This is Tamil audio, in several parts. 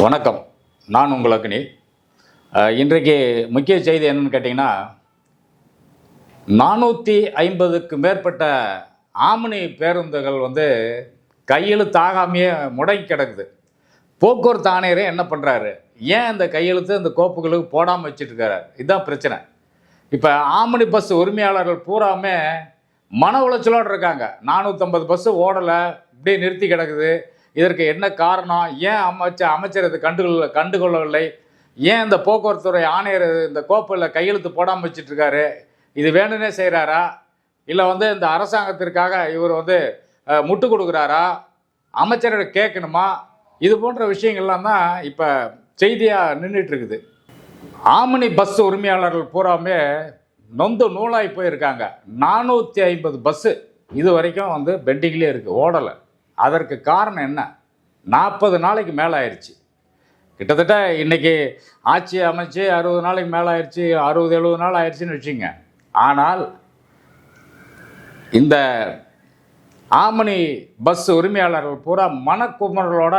வணக்கம். நான் உங்கள் அக்னி. இன்றைக்கு முக்கிய செய்தி என்னன்னு கேட்டிங்கன்னா, 450க்கு மேற்பட்ட ஆம்னி பேருந்துகள் கையெழுத்தாகாமையே முடங்கி கிடக்குது. போக்குவரத்து ஆணையரே என்ன பண்ணுறாரு? ஏன் அந்த கையெழுத்து இந்த கோப்புகளுக்கு போடாமல் வச்சுட்ருக்காரு? இதுதான் பிரச்சனை. இப்போ ஆம்னி பஸ் உரிமையாளர்கள் பூராமே மன உளைச்சலோடு இருக்காங்க. 450 பஸ்ஸு ஓடலை, இப்படியே நிறுத்தி கிடக்குது. இதற்கு என்ன காரணம்? ஏன் அமைச்சர் இது கண்டுகொள்ளவில்லை? ஏன் இந்த போக்குவரத்துறை ஆணையர் இந்த கோப்பில் கையெழுத்து போடாமல் வச்சிட்ருக்காரு? இது வேணும்னே செய்கிறாரா, இல்லை இந்த அரசாங்கத்திற்காக இவர் முட்டு கொடுக்குறாரா, அமைச்சரை கேட்கணுமா? இது போன்ற விஷயங்கள்லாம் தான் இப்போ செய்தியாக நின்றுட்டுருக்குது. ஆம்னி பஸ் உரிமையாளர்கள் பூராமே நொந்து நூலாகி போயிருக்காங்க. 450 பஸ்ஸு இது வரைக்கும் பெண்டிங்லேயே இருக்குது, ஓடலை. அதற்கு காரணம் என்ன? 40 நாளைக்கு மேலே ஆயிடுச்சு. கிட்டத்தட்ட இன்றைக்கி ஆட்சி அமைச்சு 60 நாளைக்கு மேலே ஆயிடுச்சு, 60-70 நாள் ஆயிடுச்சுன்னு வச்சுங்க. ஆனால் இந்த ஆம்னி பஸ் உரிமையாளர்கள் பூரா மனக்குமர்களோட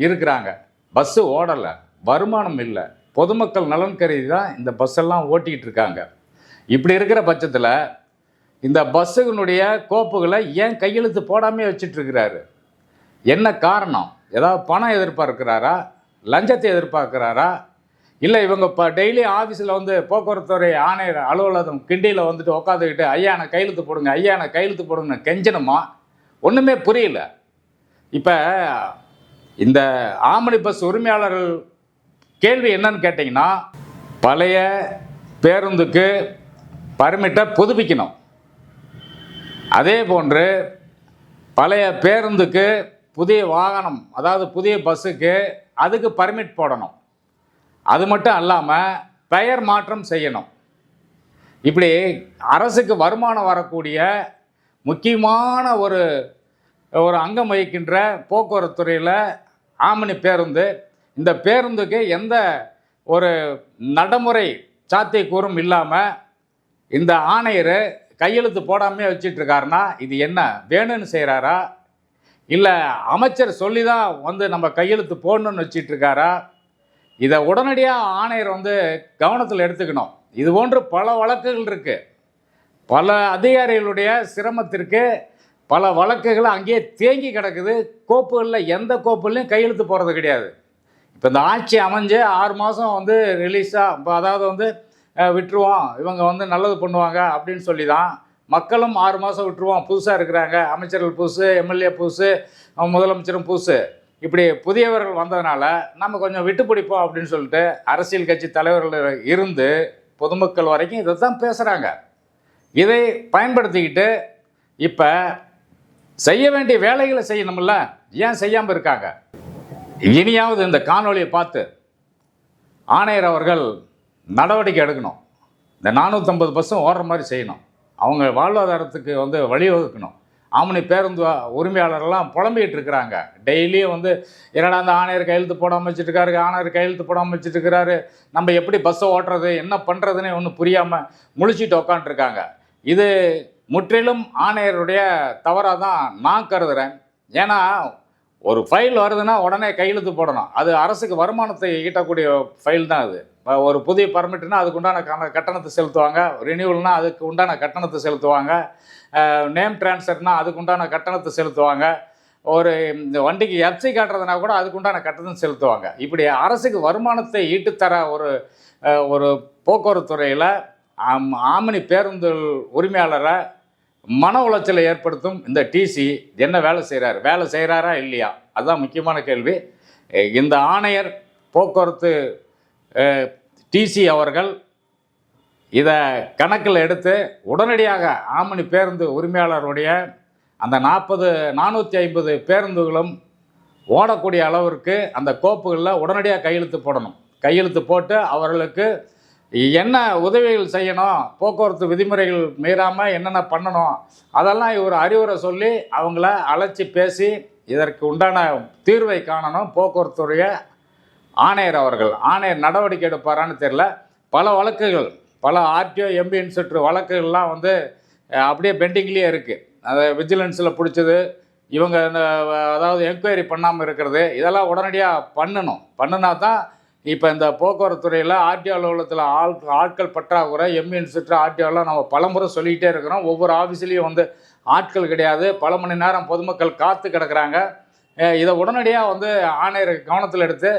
இருக்கிறாங்க. பஸ்ஸு ஓடலை, வருமானம் இல்லை, பொதுமக்கள் நலன் கருதி தான் இந்த பஸ்ஸெல்லாம் ஓட்டிகிட்டு இருக்காங்க. இப்படி இருக்கிற பட்சத்தில் இந்த பஸ்ஸுகளுடைய கோப்புகளை ஏன் கையெழுத்து போடாமல் வச்சிட்ருக்கிறாரு? என்ன காரணம்? ஏதாவது பணம் எதிர்பார்க்கிறாரா, லஞ்சத்தை எதிர்பார்க்குறாரா, இல்லை இவங்க இப்போ டெய்லி ஆஃபீஸில் போக்குவரத்துறை ஆணையர் அலுவலகம் கிண்டியில் உட்காந்துக்கிட்டு ஐயா எனக்கு கையெழுத்து போடுங்க, ஐயா எனக்கு கையெழுத்து போடுங்கன்னு கெஞ்சணுமா? ஒன்றுமே புரியல. இப்போ இந்த ஆம்னி பஸ் உரிமையாளர்கள் கேள்வி என்னன்னு கேட்டிங்கன்னா, பழைய பேருந்துக்கு பர்மிட்டை புதுப்பிக்கணும். அதே போன்று பழைய பேருந்துக்கு புதிய வாகனம், அதாவது புதிய பஸ்ஸுக்கு அதுக்கு பர்மிட் போடணும். அது மட்டும் இல்லாமல் பெயர் மாற்றம் செய்யணும். இப்படி அரசுக்கு வருமானம் வரக்கூடிய முக்கியமான ஒரு அங்கம் வகிக்கின்ற போக்குவரத்துறையில் ஆம்னி பேருந்து, இந்த பேருந்துக்கு எந்த ஒரு நடைமுறை சாத்தியக்கூறும் இல்லாமல் இந்த ஆணையர் கையெழுத்து போடாமே வச்சிட்ருக்காருன்னா இது என்ன வேணும்னு செய்கிறாரா, இல்லை அமைச்சர் சொல்லி தான் நம்ம கையெழுத்து போடணும்னு வச்சிட்ருக்காரா? இதை உடனடியாக ஆணையர் கவனத்தில் எடுத்துக்கணும். இது போன்று பல வழக்குகள் இருக்குது. பல அதிகாரிகளுடைய சிரமத்திற்கு பல வழக்குகள் அங்கேயே தேங்கி கிடக்குது. கோப்புகளில் எந்த கோப்புலையும் கையெழுத்து போடுறது கிடையாது. இப்போ இந்த ஆட்சி அமைஞ்சு 6 மாதம் ரிலீஸாக, இப்போ அதாவது விட்டுருவோம், இவங்க நல்லது பண்ணுவாங்க அப்படின்னு சொல்லி தான் மக்களும் 6 மாதம் விட்டுருவோம், புதுசாக இருக்கிறாங்க, அமைச்சர்கள் புதுசு, எம்எல்ஏ புதுசு, முதலமைச்சரும் புதுசு, இப்படி புதியவர்கள் வந்ததுனால நம்ம கொஞ்சம் விட்டு பிடிப்போம் அப்படின்னு சொல்லிட்டு அரசியல் கட்சி தலைவர்கள் இருந்து பொதுமக்கள் வரைக்கும் இதை தான் பேசுகிறாங்க. இதை பயன்படுத்திக்கிட்டு இப்போ செய்ய வேண்டிய வேலைகளை செய்யணும்ல, ஏன் செய்யாமல் இருக்காங்க? இனியாவது இந்த காணொலியை பார்த்து ஆணையர் அவர்கள் நடவடிக்கை எடுக்கணும். இந்த 450 பஸ்ஸும் ஓடுற மாதிரி செய்யணும். அவங்க வாழ்வாதாரத்துக்கு வழிவகுக்கணும். ஆம்னி பேருந்து உரிமையாளர்கள்லாம் புலம்பிகிட்டு இருக்கிறாங்க. டெய்லியும் என்னடா அந்த ஆணையர் கையெழுத்து போடாமல் வச்சுட்டுருக்காரு, ஆணையர் கையெழுத்து போடாமல் வச்சுட்டுருக்கிறாரு, நம்ம எப்படி பஸ்ஸை ஓட்டுறது, என்ன பண்ணுறதுன்னு ஒன்றும் புரியாமல் முழிச்சிட்டு உக்காண்ட்ருக்காங்க. இது முற்றிலும் ஆணையருடைய தவறாக தான் நான் கருதுகிறேன். ஏன்னா ஒரு ஃபைல் வருதுன்னா உடனே கையெழுத்து போடணும். அது அரசுக்கு வருமானத்தை ஈட்டக்கூடிய ஃபைல் தான் அது. ஒரு புதிய பர்மிட்னா அதுக்கு உண்டான கட்டணத்தை செலுத்துவாங்க, ரினியூவல்னா அதுக்கு உண்டான கட்டணத்தை செலுத்துவாங்க, நேம் டிரான்ஸ்ஃபர்னால் அதுக்கு உண்டான கட்டணத்தை செலுத்துவாங்க, ஒரு இந்த வண்டிக்கு எஃப்சி காட்டுறதுனா கூட அதுக்கு உண்டான கட்டணம் செலுத்துவாங்க. இப்படி அரசுக்கு வருமானத்தை ஈட்டுத்தர ஒரு போக்குவரத்துறையில் ஆம்னி பேருந்து உரிமையாளரை மன உளைச்சலை ஏற்படுத்தும் இந்த டிசி என்ன வேலை செய்கிறாரா இல்லையா? அதுதான் முக்கியமான கேள்வி. இந்த ஆணையர் போக்குவரத்து டிசி அவர்கள் இதை கணக்கில் எடுத்து உடனடியாக ஆம்னி பேருந்து உரிமையாளருடைய அந்த 450 பேருந்துகளும் ஓடக்கூடிய அளவிற்கு அந்த கோப்புகளில் உடனடியாக கையெழுத்து போடணும். கையெழுத்து போட்டு அவர்களுக்கு என்ன உதவிகள் செய்யணும், போக்குவரத்து விதிமுறைகள் மீறாமல் என்னென்ன பண்ணணும், அதெல்லாம் இவர் அறிவுரை சொல்லி அவங்கள அழைச்சி பேசி இதற்கு உண்டான தீர்வை காணணும். போக்குவரத்துடைய ஆணையர் அவர்கள் நடவடிக்கை எடுப்பாரான்னு தெரியல. பல வழக்குகள், பல ஆர்டிஓ எம்பி இன்ஸ்பெக்டர் வழக்குகள்லாம் அப்படியே பெண்டிங்லேயே இருக்குது. அதை விஜிலன்ஸில் பிடிச்சது, இவங்க அதாவது என்கொயரி பண்ணாமல் இருக்கிறது, இதெல்லாம் உடனடியாக பண்ணணும். பண்ணினா தான் இப்போ இந்த போக்குவரத்து துறையில் ஆர்டிஓ அலுவலகத்தில் ஆட்கள் பற்றாக்குறை, எம்இ இன்ஸ்பெக்டர் ஆர்டிஓலாம் நம்ம பலமுறை சொல்லிக்கிட்டே இருக்கிறோம். ஒவ்வொரு ஆஃபீஸ்லேயும் வந்து ஆட்கள் கிடையாது, பல மணி நேரம் பொதுமக்கள் காத்து கிடக்கிறாங்க. இதை உடனடியாக வந்து ஆணையர் கவனத்தில் எடுத்து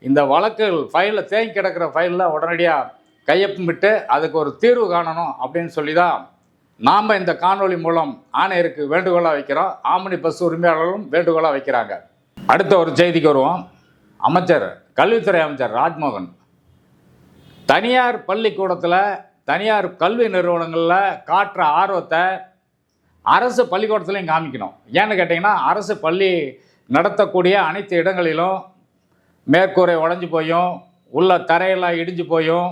இந்த வழக்குகள் ஃபைலில் தேங்கி கிடக்கிற ஃபைலில் உடனடியாக கையொப்பமிட்டு அதுக்கு ஒரு தீர்வு காணணும் அப்படின்னு சொல்லி தான் நாம் இந்த காணொளி மூலம் ஆணையருக்கு வேண்டுகோளாக வைக்கிறோம். ஆம்னி பஸ் உரிமையாளர்களும் வேண்டுகோளாக வைக்கிறாங்க. அடுத்த ஒரு செய்திக்கு வருவோம். கல்வித்துறை அமைச்சர் ராஜ்மோகன் தனியார் பள்ளிக்கூடத்தில், தனியார் கல்வி நிறுவனங்களில் காட்டுற ஆர்வத்தை அரசு பள்ளிக்கூடத்துலையும் காமிக்கணும். ஏன்னு கேட்டிங்கன்னா, அரசு பள்ளி நடத்தக்கூடிய அனைத்து இடங்களிலும் மேற்கூரை உடஞ்சி போயும், உள்ள தரையெல்லாம் இடிஞ்சு போயும்,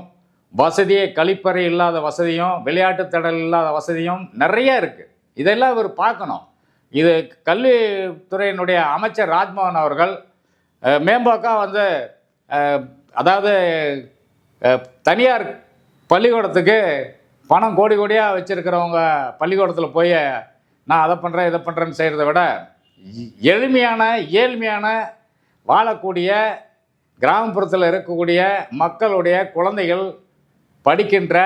வசதியே கழிப்பறை இல்லாத வசதியும், விளையாட்டு திடல் இல்லாத வசதியும் நிறைய இருக்குது. இதெல்லாம் இவர் பார்க்கணும். இது கல்வித்துறையினுடைய அமைச்சர் ராஜ்மோகன் அவர்கள் மேம்போக்காக வந்து அதாவது தனியார் பள்ளிக்கூடத்துக்கு பணம் கோடி கோடியாக வச்சுருக்கிறவங்க பள்ளிக்கூடத்தில் போய் நான் அதை பண்ணுறேன் இதை பண்ணுறேன்னு செய்கிறத விட ஏழ்மையான வாழக்கூடிய கிராமப்புறத்தில் இருக்கக்கூடிய மக்களுடைய குழந்தைகள் படிக்கின்ற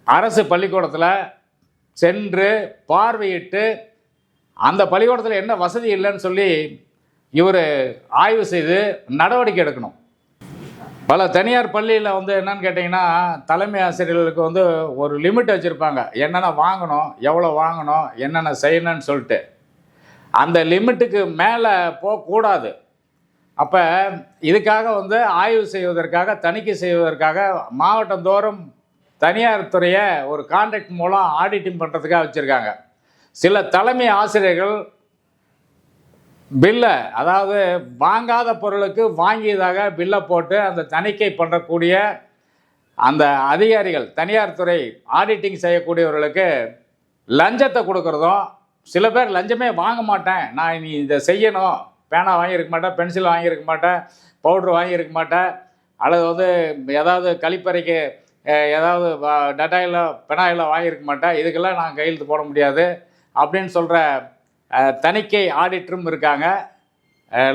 அரசு பள்ளிக்கூடத்தில் சென்று பார்வையிட்டு அந்த பள்ளிக்கூடத்தில் என்ன வசதி இல்லைன்னு சொல்லி இவர் ஆய்வு செய்து நடவடிக்கை எடுக்கணும். பல தனியார் பள்ளியில் வந்து என்னன்னு கேட்டிங்கன்னா, தலைமை ஆசிரியர்களுக்கு வந்து ஒரு லிமிட் வச்சுருப்பாங்க. என்னென்ன வாங்கணும், எவ்வளோ வாங்கணும், என்னென்ன செய்யணும்னு சொல்லிட்டு. அந்த லிமிட்டுக்கு மேலே போகக்கூடாது. அப்போ இதுக்காக வந்து ஆய்வு செய்வதற்காக, தணிக்கை செய்வதற்காக மாவட்டந்தோறும் தனியார் துறையை ஒரு கான்ட்ராக்ட் மூலம் ஆடிட்டிங் பண்ணுறதுக்காக வச்சுருக்காங்க. சில தலைமை ஆசிரியர்கள் பில்லை, அதாவது வாங்காத பொருளுக்கு வாங்கியதாக பில்லை போட்டு அந்த தணிக்கை பண்ணக்கூடிய அந்த அதிகாரிகள், தனியார் துறை ஆடிட்டிங் செய்யக்கூடியவர்களுக்கு லஞ்சத்தை கொடுக்குறதும், சில பேர் லஞ்சமே வாங்க மாட்டேன், நான் நீ இதை செய்யணும், பேனா வாங்கியிருக்க மாட்டேன், பென்சில் வாங்கியிருக்க மாட்டேன், பவுட்ரு வாங்கியிருக்க மாட்டேன், அல்லது வந்து ஏதாவது கழிப்பறைக்கு ஏதாவது டட்டாயில் பெனாயில் வாங்கியிருக்க மாட்டேன், இதுக்கெல்லாம் நான் கையெழுத்து போட முடியாது அப்படின்னு சொல்கிற தணிக்கை ஆடிட்டரும் இருக்காங்க.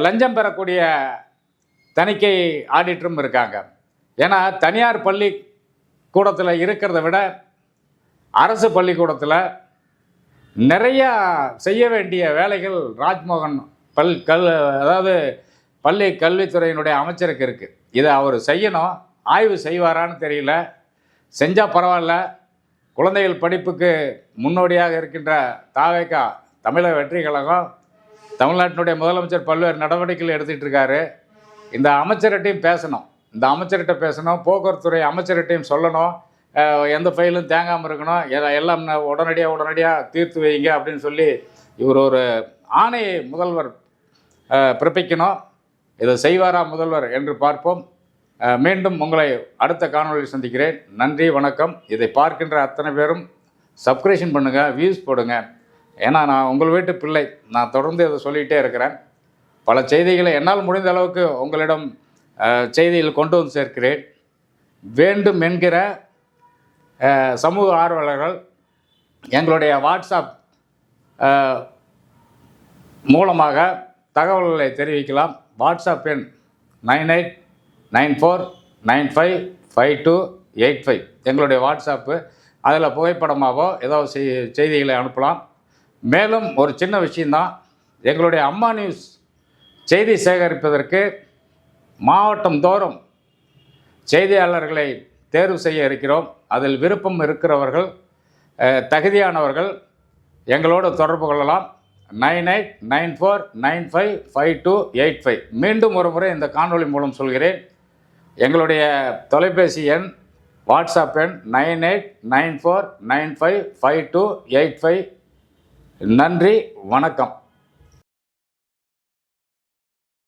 லஞ்சம் பெறக்கூடிய தணிக்கை ஆடிட்டரும் இருக்காங்க. ஏன்னா தனியார் பள்ளிக்கூடத்தில் இருக்கிறத விட அரசு பள்ளிக்கூடத்தில் நிறையா செய்ய வேண்டிய வேலைகள் ராஜ்மோகன் அதாவது பள்ளி கல்வித்துறையினுடைய அமைச்சருக்கு இருக்குது. இதை அவர் செய்யணும். ஆய்வு செய்வாரான்னு தெரியல. செஞ்சால் பரவாயில்ல. குழந்தைகள் படிப்புக்கு முன்னோடியாக இருக்கின்ற தாவேகா தமிழக வெற்றி கழகம், தமிழ்நாட்டினுடைய முதலமைச்சர் பல்வேறு நடவடிக்கைகள் எடுத்துகிட்டு இருக்காரு. இந்த அமைச்சர்கிட்டையும் பேசணும். இந்த அமைச்சர்கிட்ட பேசணும், போக்குவரத்துறை அமைச்சர்கிட்டையும் சொல்லணும், எந்த ஃபைலும் தேங்காமல் இருக்கணும், எல்லாம் உடனடியாக தீர்த்து வைங்க அப்படின்னு சொல்லி இவர் ஒரு ஆணையை முதல்வர் பிறப்பிக்கணும். இதை செய்வாரா முதல்வர் என்று பார்ப்போம். மீண்டும் உங்களை அடுத்த காணொலியில் சந்திக்கிறேன். நன்றி, வணக்கம். இதை பார்க்கின்ற அத்தனை பேரும் சப்ஸ்கிரிப்ஷன் பண்ணுங்கள், வியூஸ் போடுங்க. ஏன்னா நான் உங்கள் வீட்டு பிள்ளை, நான் தொடர்ந்து இதை சொல்லிகிட்டே இருக்கிறேன். பல செய்திகளை என்னால் முடிந்த அளவுக்கு உங்களிடம் செய்திகள் கொண்டு வந்து சேர்க்கிறேன். வேண்டும் என்கிற சமூக ஆர்வலர்கள் எங்களுடைய வாட்ஸ்அப் மூலமாக தகவல்களை தெரிவிக்கலாம். வாட்ஸ்அப் எண் 9894955285 எங்களுடைய வாட்ஸ்அப்பு. அதில் புகைப்படமாகவோ ஏதோ செய்திகளை அனுப்பலாம். மேலும் ஒரு சின்ன விஷயந்தான், எங்களுடைய அம்மா நியூஸ் செய்தி சேகரிப்பதற்கு மாவட்டம் தோறும் செய்தியாளர்களை தேர்வு செய்ய இருக்கிறோம். அதில் விருப்பம் இருக்கிறவர்கள், தகுதியானவர்கள் எங்களோடு தொடர்பு கொள்ளலாம். 9894955285. மீண்டும் ஒரு முறை இந்த காணொளி மூலம் சொல்கிறேன். எங்களுடைய தொலைபேசி எண், வாட்ஸ்அப் எண் 9894955285. நன்றி, வணக்கம்.